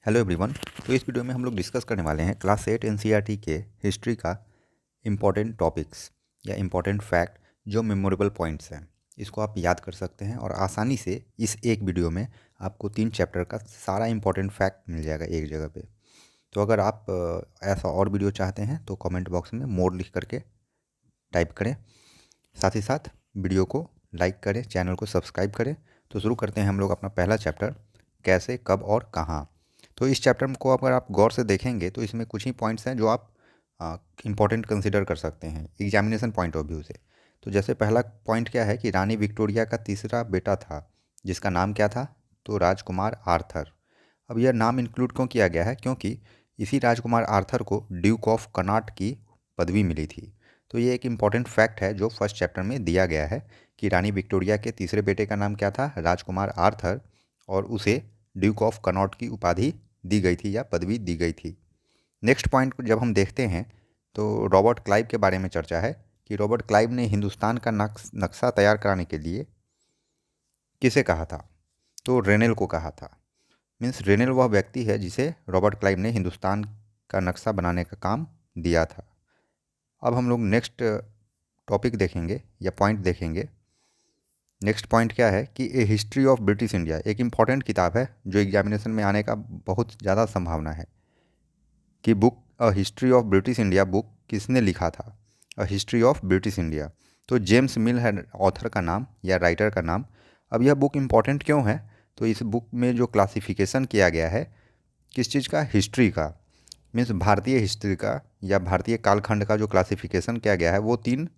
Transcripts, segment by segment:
Hello everyone. तो इस video में हम लोग डिस्कस करने वाले हैं क्लास 8 एनसीईआरटी के हिस्ट्री का इम्पॉर्टेंट टॉपिक्स या इम्पॉर्टेंट फैक्ट जो मेमोरेबल पॉइंट्स हैं। इसको आप याद कर सकते हैं और आसानी से इस एक वीडियो में आपको 3 चैप्टर का सारा इम्पॉर्टेंट फैक्ट मिल जाएगा एक जगह पे। तो अगर आप ऐसा और वीडियो चाहते हैं तो कमेंट बॉक्स में मोर लिख करके टाइप करें। साथ ही साथ वीडियो को लाइक करें, चैनल को सब्सक्राइब करें। तो शुरू करते हैं हम लोग अपना पहला चैप्टर, कैसे, कब और कहाँ। तो इस चैप्टर को अगर आप गौर से देखेंगे तो इसमें कुछ ही पॉइंट्स हैं जो आप इम्पोर्टेंट कंसिडर कर सकते हैं एग्जामिनेशन पॉइंट ऑफ व्यू से। तो जैसे पहला पॉइंट क्या है कि रानी विक्टोरिया का तीसरा बेटा था जिसका नाम क्या था, तो राजकुमार आर्थर। अब यह नाम इंक्लूड क्यों किया गया है, क्योंकि इसी राजकुमार आर्थर को ड्यूक ऑफ कनॉट की पदवी मिली थी। तो ये एक इम्पॉर्टेंट फैक्ट है जो फर्स्ट चैप्टर में दिया गया है कि रानी विक्टोरिया के तीसरे बेटे का नाम क्या था, राजकुमार आर्थर, और उसे ड्यूक ऑफ कनॉट की उपाधि दी गई थी या पदवी दी गई थी। नेक्स्ट पॉइंट को जब हम देखते हैं तो रॉबर्ट क्लाइव के बारे में चर्चा है कि रॉबर्ट क्लाइव ने हिंदुस्तान का नक्शा तैयार कराने के लिए किसे कहा था, तो रेनेल को कहा था। मीन्स रेनेल वह व्यक्ति है जिसे रॉबर्ट क्लाइव ने हिंदुस्तान का नक्शा बनाने का काम दिया था। अब हम लोग नेक्स्ट टॉपिक देखेंगे या पॉइंट देखेंगे। नेक्स्ट पॉइंट क्या है कि ए हिस्ट्री ऑफ ब्रिटिश इंडिया एक इम्पॉर्टेंट किताब है जो एग्जामिनेशन में आने का बहुत ज़्यादा संभावना है कि book a history of British India book किसने लिखा था। A history of British India, तो जेम्स मिल है ऑथर का नाम या राइटर का नाम। अब यह बुक इम्पॉर्टेंट क्यों है, तो इस बुक में जो क्लासिफिकेशन किया गया है किस चीज़ का, हिस्ट्री का, मीन्स भारतीय हिस्ट्री का या भारतीय कालखंड का जो क्लासिफिकेशन किया गया है वो 3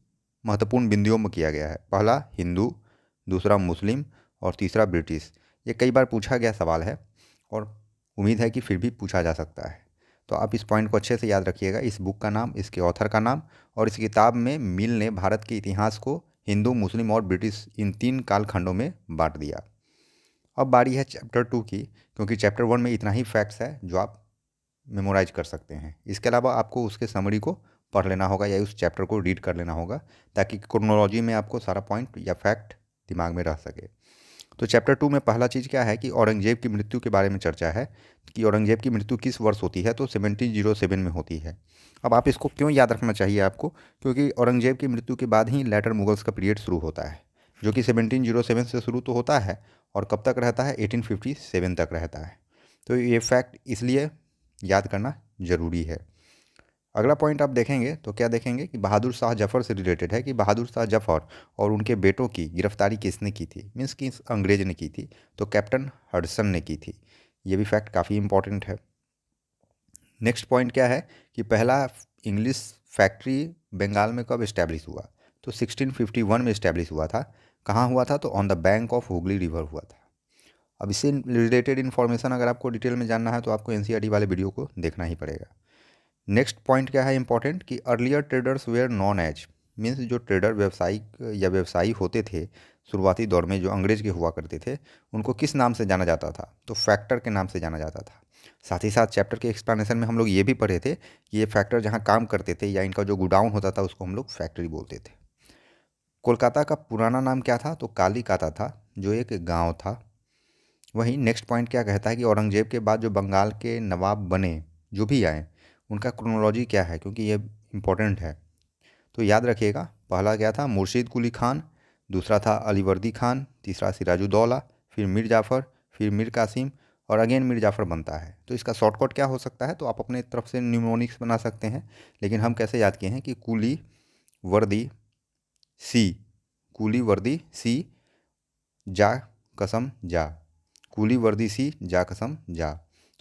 महत्वपूर्ण बिंदुओं में किया गया है। पहला हिंदू, दूसरा मुस्लिम और तीसरा ब्रिटिश। ये कई बार पूछा गया सवाल है और उम्मीद है कि फिर भी पूछा जा सकता है। तो आप इस पॉइंट को अच्छे से याद रखिएगा, इस बुक का नाम, इसके ऑथर का नाम, और इस किताब में मिल ने भारत के इतिहास को हिंदू, मुस्लिम और ब्रिटिश इन 3 कालखंडों में बांट दिया। अब बारी है चैप्टर 2 की, क्योंकि चैप्टर 1 में इतना ही फैक्ट्स है जो आप मेमोराइज कर सकते हैं। इसके अलावा आपको उसके समरी को पढ़ लेना होगा या उस चैप्टर को रीड कर लेना होगा ताकि क्रोनोलॉजी में आपको सारा पॉइंट या फैक्ट दिमाग में रह सके। तो चैप्टर 2 में पहला चीज़ क्या है कि औरंगजेब की मृत्यु के बारे में चर्चा है कि औरंगजेब की मृत्यु किस वर्ष होती है, तो 1707 में होती है। अब आप इसको क्यों याद रखना चाहिए आपको, क्योंकि औरंगजेब की मृत्यु के बाद ही लेटर मुगल्स का पीरियड शुरू होता है जो कि 1707 से शुरू तो होता है और कब तक रहता है, 1857 तक रहता है। तो ये फैक्ट इसलिए याद करना ज़रूरी है। अगला पॉइंट आप देखेंगे तो क्या देखेंगे कि बहादुर शाह जफ़र से रिलेटेड है कि बहादुर शाह जफ़र और उनके बेटों की गिरफ्तारी किसने की थी, मीन्स कि अंग्रेज ने की थी, तो कैप्टन हडसन ने की थी। ये भी फैक्ट काफ़ी इंपॉर्टेंट है। नेक्स्ट पॉइंट क्या है कि पहला इंग्लिश फैक्ट्री बंगाल में कब इस्टेब्लिश हुआ, तो 1651 में इस्टेब्लिश हुआ था। कहाँ हुआ था, तो on the bank of Hooghly river हुआ था। अब इससे रिलेटेड इन्फॉर्मेशन अगर आपको डिटेल में जानना है तो आपको एनसीईआरटी वाले वीडियो को देखना ही पड़ेगा। नेक्स्ट पॉइंट क्या है इंपॉर्टेंट कि earlier traders were non age, means जो ट्रेडर व्यवसायिक या व्यवसायी होते थे शुरुआती दौर में जो अंग्रेज के हुआ करते थे उनको किस नाम से जाना जाता था, तो फैक्टर के नाम से जाना जाता था। साथ ही साथ चैप्टर के एक्सप्लेनेशन में हम लोग ये भी पढ़े थे कि ये फैक्टर जहाँ काम करते थे या इनका जो गोडाउन होता था उसको हम लोग फैक्ट्री बोलते थे। कोलकाता का पुराना नाम क्या था, तो कालीकाता था जो एक गाँव था। वहीं नेक्स्ट पॉइंट क्या कहता है कि औरंगजेब के बाद जो बंगाल के नवाब बने जो भी आए उनका क्रोनोलॉजी क्या है, क्योंकि ये इम्पोर्टेंट है। तो याद रखिएगा, पहला क्या था, मुर्शीद कुली खान, दूसरा था अलीवर्दी खान, तीसरा सिराजुद्दौला, फिर मीर जाफ़र, फिर मीर कासिम और अगेन मीर जाफ़र बनता है। तो इसका शॉर्टकट क्या हो सकता है, तो आप अपने तरफ से न्यूमोनिक्स बना सकते हैं, लेकिन हम कैसे याद किए हैं कि कुली वर्दी सी, कुली वर्दी सी जा कसम जा, कुली वर्दी सी जा कसम जा।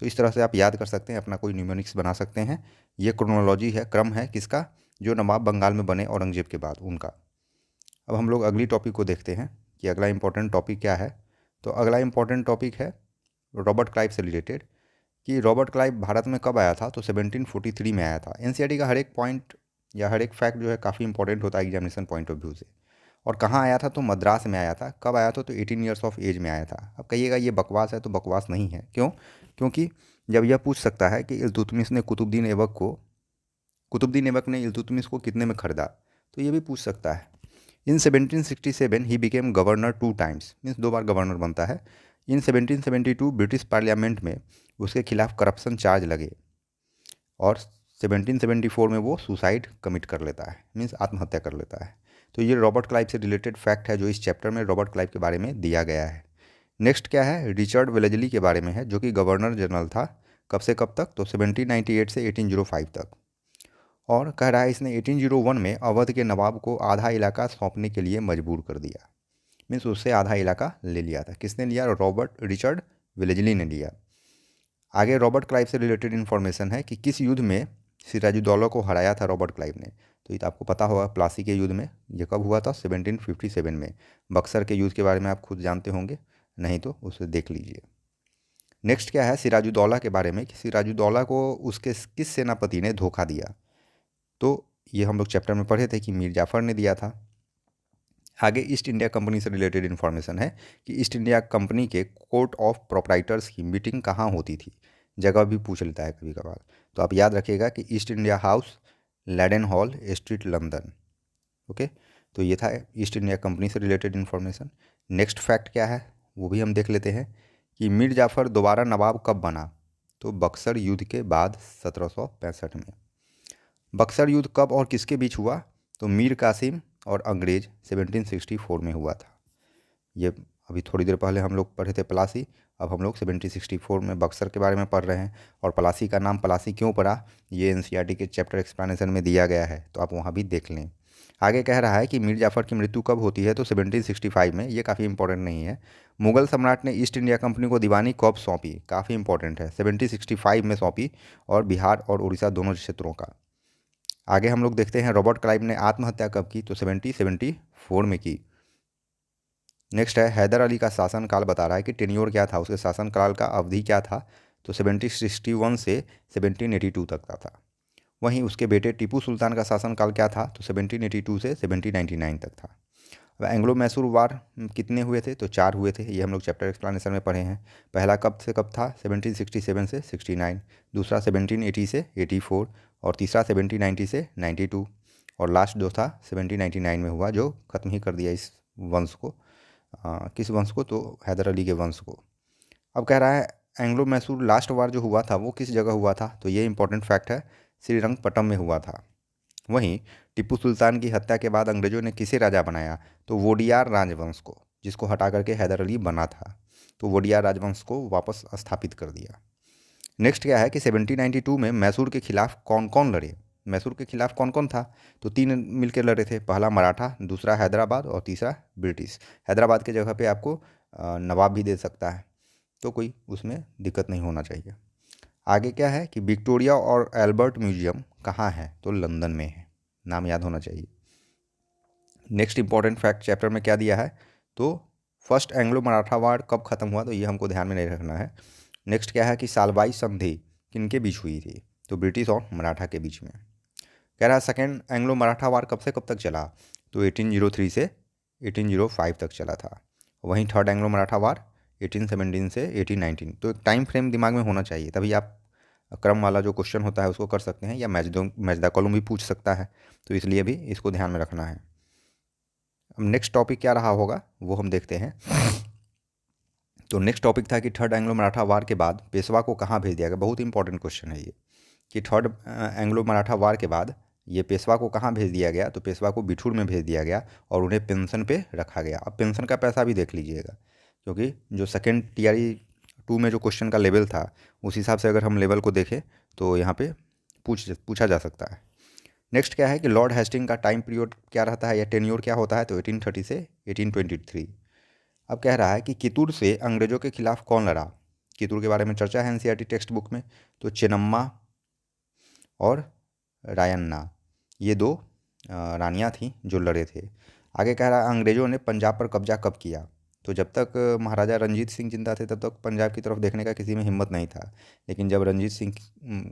तो इस तरह से आप याद कर सकते हैं, अपना कोई न्यूमोनिक्स बना सकते हैं। ये क्रोनोलॉजी है, क्रम है किसका, जो नवाब बंगाल में बने औरंगजेब के बाद उनका। अब हम लोग अगली टॉपिक को देखते हैं कि अगला इंपॉर्टेंट टॉपिक क्या है। तो अगला इंपॉर्टेंट टॉपिक है रॉबर्ट क्लाइव से रिलेटेड कि रॉबर्ट क्लाइव भारत में कब आया था, तो 1743 में आया था। एनसीईआरटी का हर एक पॉइंट या हर एक फैक्ट जो है काफ़ी इंपॉर्टेंट होता है एग्जामिनेशन पॉइंट ऑफ व्यू से। और कहाँ आया था, तो मद्रास में आया था। कब आया था, तो 18 ईयर्स ऑफ एज में आया था। अब कहिएगा ये बकवास है, तो बकवास नहीं है। क्यों, क्योंकि जब यह पूछ सकता है कि इल्तुतमिश ने कुतुबुद्दीन ऐबक ने इल्तुतमिश को कितने में खरीदा, तो ये भी पूछ सकता है। इन 1767 he became governor 2 times, means 2 bar governor बनता है। इन 1772 ब्रिटिश पार्लियामेंट में उसके खिलाफ करप्शन चार्ज लगे और 1774 में वो सुसाइड कमिट कर लेता है, मीन्स आत्महत्या कर लेता है। तो ये रॉबर्ट क्लाइव से रिलेटेड फैक्ट है जो इस चैप्टर में रॉबर्ट क्लाइव के बारे में दिया गया है। नेक्स्ट क्या है, रिचर्ड वेलेजली के बारे में है, जो कि गवर्नर जनरल था। कब से कब तक, तो 1798 से 1805 तक। और कह रहा है इसने 1801 में अवध के नवाब को आधा इलाका सौंपने के लिए मजबूर कर दिया, मीन्स उससे आधा इलाका ले लिया था। किसने लिया, रिचर्ड वेलेजली ने लिया। आगे रॉबर्ट क्लाइव से रिलेटेड इन्फॉर्मेशन है कि किस युद्ध में सिराजुद्दौला को हराया था रॉबर्ट क्लाइव ने। तो ये तो आपको पता होगा, प्लासी के युद्ध में। ये कब हुआ था, 1757 में। बक्सर के युद्ध के बारे में आप खुद जानते होंगे, नहीं तो उसे देख लीजिए। नेक्स्ट क्या है, सिराजुद्दौला के बारे में कि सिराजुद्दौला को उसके किस सेनापति ने धोखा दिया। तो ये हम लोग चैप्टर में पढ़े थे कि मीर जाफ़र ने दिया था। आगे ईस्ट इंडिया कंपनी से रिलेटेड इन्फॉर्मेशन है कि ईस्ट इंडिया कंपनी के कोर्ट ऑफ प्रोप्राइटर्स की मीटिंग कहाँ होती थी। जगह भी पूछ लेता है कभी कभार, तो आप याद रखिएगा कि East India House, Leadenhall Street, London. Okay, तो ये था ईस्ट इंडिया कंपनी से रिलेटेड इन्फॉर्मेशन। नेक्स्ट फैक्ट क्या है वो भी हम देख लेते हैं कि मीर जाफ़र दोबारा नवाब कब बना। तो बक्सर युद्ध के बाद 1765 में। बक्सर युद्ध कब और किसके बीच हुआ, तो मीर कासिम और अंग्रेज 1764 में हुआ था। ये अभी थोड़ी देर पहले हम लोग पढ़े थे प्लासी, अब हम लोग 1764 में बक्सर के बारे में पढ़ रहे हैं। और प्लासी का नाम प्लासी क्यों पड़ा, ये एनसीईआरटी के चैप्टर एक्सप्लेनेशन में दिया गया है, तो आप वहाँ भी देख लें। आगे कह रहा है कि मीर जाफ़र की मृत्यु कब होती है, तो 1765 में। ये काफ़ी इंपॉर्टेंट नहीं है। मुगल सम्राट ने ईस्ट इंडिया कंपनी को दीवानी कब सौंपी, काफ़ी इंपॉर्टेंट है, 1765 में सौंपी, और बिहार और उड़ीसा दोनों क्षेत्रों का। आगे हम लोग देखते हैं रॉबर्ट क्लाइव ने आत्महत्या कब की, तो 1774 में की। नेक्स्ट है हैदर अली का शासनकाल बता रहा है कि टेन्योर क्या था, उसके शासनकाल का अवधि क्या था, तो 1761 से 1782 तक का था। वहीं उसके बेटे टीपू सुल्तान का शासनकाल क्या था, तो 1782 से 1799 तक था। अब एंग्लो मैसूर वार कितने हुए थे, तो 4 हुए थे। ये हम लोग चैप्टर एक्सप्लेनेशन में पढ़े हैं। पहला कब से कब था, 1767 से 69, दूसरा 1780 से 84, और तीसरा 1790 से 92, और लास्ट जो था 1799 में हुआ, जो ख़त्म ही कर दिया इस वंश को। किस वंश को, तो हैदर अली के वंश को। अब कह रहा है एंग्लो मैसूर लास्ट वार जो हुआ था वो किस जगह हुआ था, तो ये इंपॉर्टेंट फैक्ट है, श्रीरंगपट्टम में हुआ था। वहीं टिप्पू सुल्तान की हत्या के बाद अंग्रेजों ने किसे राजा बनाया, तो वोडियार राजवंश को, जिसको हटा करके हैदर अली बना था। तो वोडियार राजवंश को वापस स्थापित कर दिया। नेक्स्ट क्या है कि 1792 में मैसूर के खिलाफ कौन कौन लड़े। मैसूर के खिलाफ कौन कौन था, तो 3 मिलकर लड़े थे। पहला मराठा, दूसरा हैदराबाद, और तीसरा ब्रिटिश। हैदराबाद के जगह पे आपको नवाब भी दे सकता है, तो कोई उसमें दिक्कत नहीं होना चाहिए। आगे क्या है कि विक्टोरिया और एल्बर्ट म्यूजियम कहाँ है, तो लंदन में है, नाम याद होना चाहिए। नेक्स्ट इंपॉर्टेंट फैक्ट चैप्टर में क्या दिया है, तो फर्स्ट एंग्लो मराठा वार कब ख़त्म हुआ, तो ये हमको ध्यान में नहीं रखना है। नेक्स्ट क्या है कि सालबाई संधि किनके बीच हुई थी, तो ब्रिटिश और मराठा के बीच में। कह रहा है सेकेंड एंग्लो मराठा वार कब से कब तक चला, तो 1803 से 1805 तक चला था। वहीं थर्ड एंग्लो मराठा वार 1817 से 1819। तो एक टाइम फ्रेम दिमाग में होना चाहिए, तभी आप क्रम वाला जो क्वेश्चन होता है उसको कर सकते हैं, या मैच द कॉलम भी पूछ सकता है, तो इसलिए भी इसको ध्यान में रखना है। अब नेक्स्ट टॉपिक क्या रहा होगा वो हम देखते हैं। तो नेक्स्ट टॉपिक था कि थर्ड एंग्लो मराठा वार के बाद पेशवा को कहाँ भेज दिया गया। बहुत इंपॉर्टेंट क्वेश्चन है ये, कि थर्ड एंग्लो मराठा वार के बाद ये पेशवा को कहाँ भेज दिया गया, तो पेशवा को बिठूर में भेज दिया गया और उन्हें पेंशन पे रखा गया। अब पेंशन का पैसा भी देख लीजिएगा, क्योंकि जो सेकेंड TRE 2 में जो क्वेश्चन का लेवल था उस हिसाब से अगर हम लेवल को देखें तो यहाँ पे पूछा जा सकता है। नेक्स्ट क्या है कि लॉर्ड हेस्टिंग का टाइम पीरियड क्या रहता है, या टेन्योर क्या होता है, तो 1830 से 1823। अब कह रहा है कि कितूर से अंग्रेजों के खिलाफ कौन लड़ा। कितूर के बारे में चर्चा है एनसीईआरटी टेक्स्ट बुक में, तो चेन्नम्मा और रायन्ना, ये 2 रानियाँ थीं जो लड़े थे। आगे कह रहा है अंग्रेजों ने पंजाब पर कब्जा कब किया, तो जब तक महाराजा रंजीत सिंह जिंदा थे तब तक पंजाब की तरफ देखने का किसी में हिम्मत नहीं था। लेकिन जब रंजीत सिंह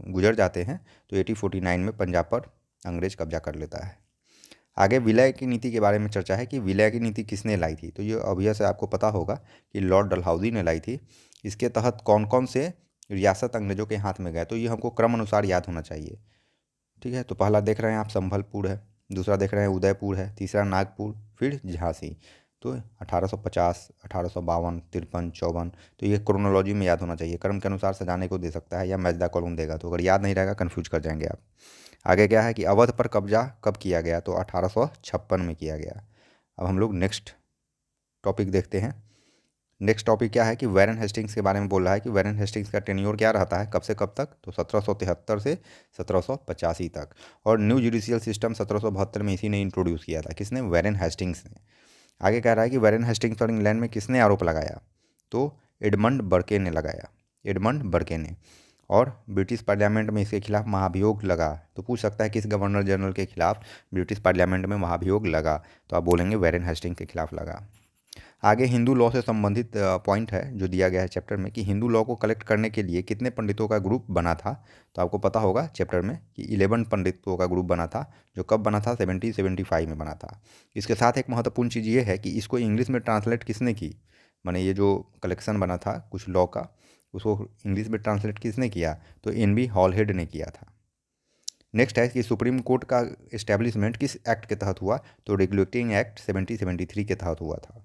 गुजर जाते हैं तो 1849 में पंजाब पर अंग्रेज कब्जा कर लेता है। आगे विलय की नीति के बारे में चर्चा है कि विलय की नीति किसने लाई थी, तो ये ऑब्वियस है, आपको पता होगा कि लॉर्ड डलहौजी ने लाई थी। इसके तहत कौन कौन से रियासत अंग्रेजों के हाथ में गए, तो ये हमको क्रम अनुसार याद होना चाहिए। ठीक है, तो पहला देख रहे हैं आप संभलपुर है, दूसरा देख रहे हैं उदयपुर है, तीसरा नागपुर, फिर झांसी। तो 1850, 1852, 53, 54, तो ये क्रोनोलॉजी में याद होना चाहिए। क्रम के अनुसार सजाने को दे सकता है या मैच द कॉलम देगा, तो अगर याद नहीं रहेगा कन्फ्यूज कर जाएंगे आप। आगे क्या है कि अवध पर कब्जा कब किया गया, तो 1856 में किया गया। अब हम लोग नेक्स्ट टॉपिक देखते हैं। नेक्स्ट टॉपिक क्या है कि वैरन हेस्टिंग्स के बारे में बोल रहा है कि वैरन हेस्टिंग्स का टेन्योर क्या रहता है, कब से कब तक, तो 1773 से 1785 तक। और न्यू जुडिशियल सिस्टम 1772 में इसी ने इंट्रोड्यूस किया था। किसने? वैरन हेस्टिंग्स ने। आगे कह रहा है कि वैरन हेस्टिंग्स पर इंग्लैंड में किसने आरोप लगाया, तो एडमंड बर्के ने लगाया, एडमंड बर्के ने। और ब्रिटिश पार्लियामेंट में इसके खिलाफ महाभियोग लगा, तो पूछ सकता है किस गवर्नर जनरल के खिलाफ ब्रिटिश पार्लियामेंट में महाभियोग लगा, तो आप बोलेंगे वैरन हेस्टिंग्स के खिलाफ लगा। आगे हिंदू लॉ से संबंधित पॉइंट है जो दिया गया है चैप्टर में कि हिंदू लॉ को कलेक्ट करने के लिए कितने पंडितों का ग्रुप बना था, तो आपको पता होगा चैप्टर में कि 11 पंडितों का ग्रुप बना था, जो कब बना था? 1775 में बना था। इसके साथ एक महत्वपूर्ण चीज़ ये है कि इसको इंग्लिश में ट्रांसलेट किसने की, माने ये जो कलेक्शन बना था कुछ लॉ का, उसको इंग्लिश में ट्रांसलेट किसने किया, तो NB हॉलहेड ने किया था। नेक्स्ट है कि सुप्रीम कोर्ट का इस्टेब्लिशमेंट किस एक्ट के तहत हुआ, तो रेगुलेटिंग एक्ट 1773 के तहत हुआ था।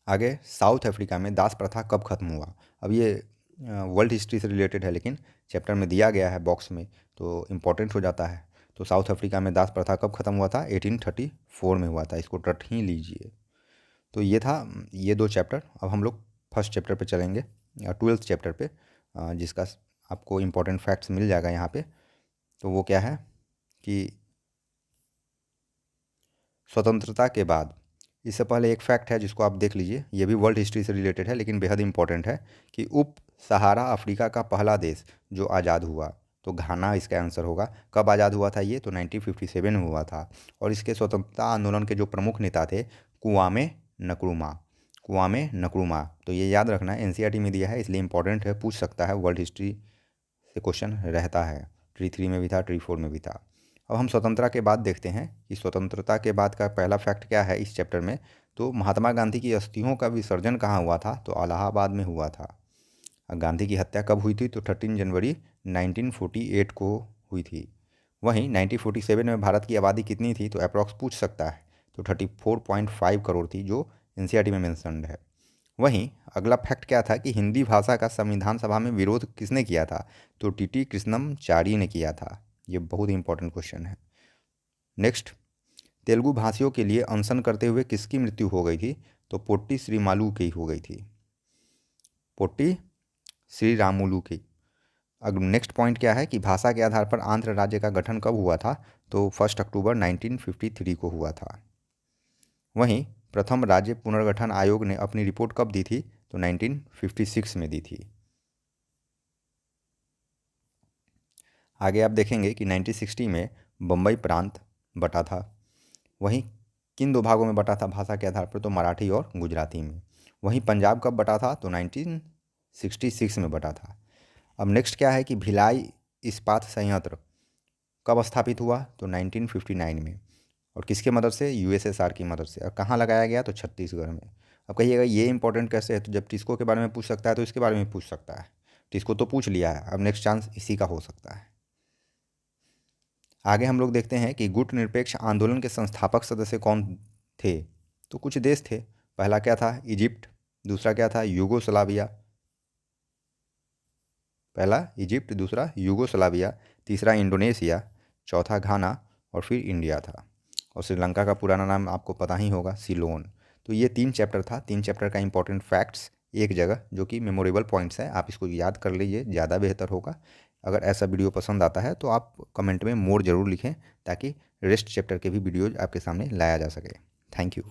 आगे साउथ अफ्रीका में दास प्रथा कब खत्म हुआ। अब ये वर्ल्ड हिस्ट्री से रिलेटेड है, लेकिन चैप्टर में दिया गया है बॉक्स में, तो इम्पोर्टेंट हो जाता है। तो साउथ अफ्रीका में दास प्रथा कब खत्म हुआ था? 1834 में हुआ था। इसको रट ही लीजिए। तो ये था ये 2 चैप्टर। अब हम लोग फर्स्ट चैप्टर पे चलेंगे, 12th चैप्टर पे, जिसका आपको इम्पोर्टेंट फैक्ट्स मिल जाएगा यहाँ पे। तो वो क्या है कि स्वतंत्रता के बाद, इससे पहले एक फैक्ट है जिसको आप देख लीजिए, ये भी वर्ल्ड हिस्ट्री से रिलेटेड है लेकिन बेहद इंपॉर्टेंट है, कि उप सहारा अफ्रीका का पहला देश जो आज़ाद हुआ, तो घाना इसका आंसर होगा। कब आज़ाद हुआ था ये? तो 1957 में हुआ था। और इसके स्वतंत्रता आंदोलन के जो प्रमुख नेता थे, कुआमे नक्रुमा, कुआमे नक्रुमा। तो ये याद रखना, NCERT में दिया है इसलिए इंपॉर्टेंट है, पूछ सकता है, वर्ल्ड हिस्ट्री से क्वेश्चन रहता है। ट्री 3 में भी था, ट्री 4 में भी था। अब हम स्वतंत्रता के बाद देखते हैं कि स्वतंत्रता के बाद का पहला फैक्ट क्या है इस चैप्टर में। तो महात्मा गांधी की अस्थियों का विसर्जन कहाँ हुआ था? तो इलाहाबाद में हुआ था। गांधी की हत्या कब हुई थी? तो 13 जनवरी 1948 को हुई थी। वहीं 1947 में भारत की आबादी कितनी थी? तो अप्रॉक्स पूछ सकता है, तो 34.5 करोड़ थी, जो NCERT में मेंशन्ड है। वहीं अगला फैक्ट क्या था कि हिंदी भाषा का संविधान सभा में विरोध किसने किया था? तो TT कृष्णमचारी ने किया था। ये बहुत इंपॉर्टेंट क्वेश्चन है। नेक्स्ट, तेलुगु भाषियों के लिए अनशन करते हुए किसकी मृत्यु हो गई थी? तो पोट्टी श्रीमालू की हो गई थी, पोट्टी श्रीरामुलू की। अब नेक्स्ट पॉइंट क्या है कि भाषा के आधार पर आंध्र राज्य का गठन कब हुआ था? तो 1 अक्टूबर 1953 को हुआ था। वहीं प्रथम राज्य पुनर्गठन आयोग ने अपनी रिपोर्ट कब दी थी? तो 1956 में दी थी। आगे आप देखेंगे कि 1960 में बम्बई प्रांत बटा था। वहीं किन 2 भागों में बटा था भाषा के आधार पर? तो मराठी और गुजराती में। वहीं पंजाब कब बटा था? तो 1966 में बटा था। अब नेक्स्ट क्या है कि भिलाई इस्पात संयंत्र कब स्थापित हुआ? तो 1959 में। और किसके मदद से? USSR की मदद से। और कहाँ लगाया गया? तो छत्तीसगढ़ में। अब कहिएगा ये इंपॉर्टेंट कैसे है? तो जब टिस्को के बारे में पूछ सकता है तो इसके बारे में पूछ सकता है। टिस्को तो पूछ लिया है, अब नेक्स्ट चांस इसी का हो सकता है। आगे हम लोग देखते हैं कि गुट निरपेक्ष आंदोलन के संस्थापक सदस्य कौन थे? तो कुछ देश थे। पहला क्या था? इजिप्ट। दूसरा क्या था? यूगोस्लाविया। पहला इजिप्ट, दूसरा यूगोस्लाविया, तीसरा इंडोनेशिया, चौथा घाना और फिर इंडिया था। और श्रीलंका का पुराना नाम आपको पता ही होगा, सिलोन। तो ये 3 चैप्टर था, 3 चैप्टर का इंपॉर्टेंट फैक्ट्स एक जगह, जो कि मेमोरेबल पॉइंट्स हैं। आप इसको याद कर लीजिए, ज़्यादा बेहतर होगा। अगर ऐसा वीडियो पसंद आता है तो आप कमेंट में मोर ज़रूर लिखें, ताकि रेस्ट चैप्टर के भी वीडियोज़ आपके सामने लाया जा सके। Thank you.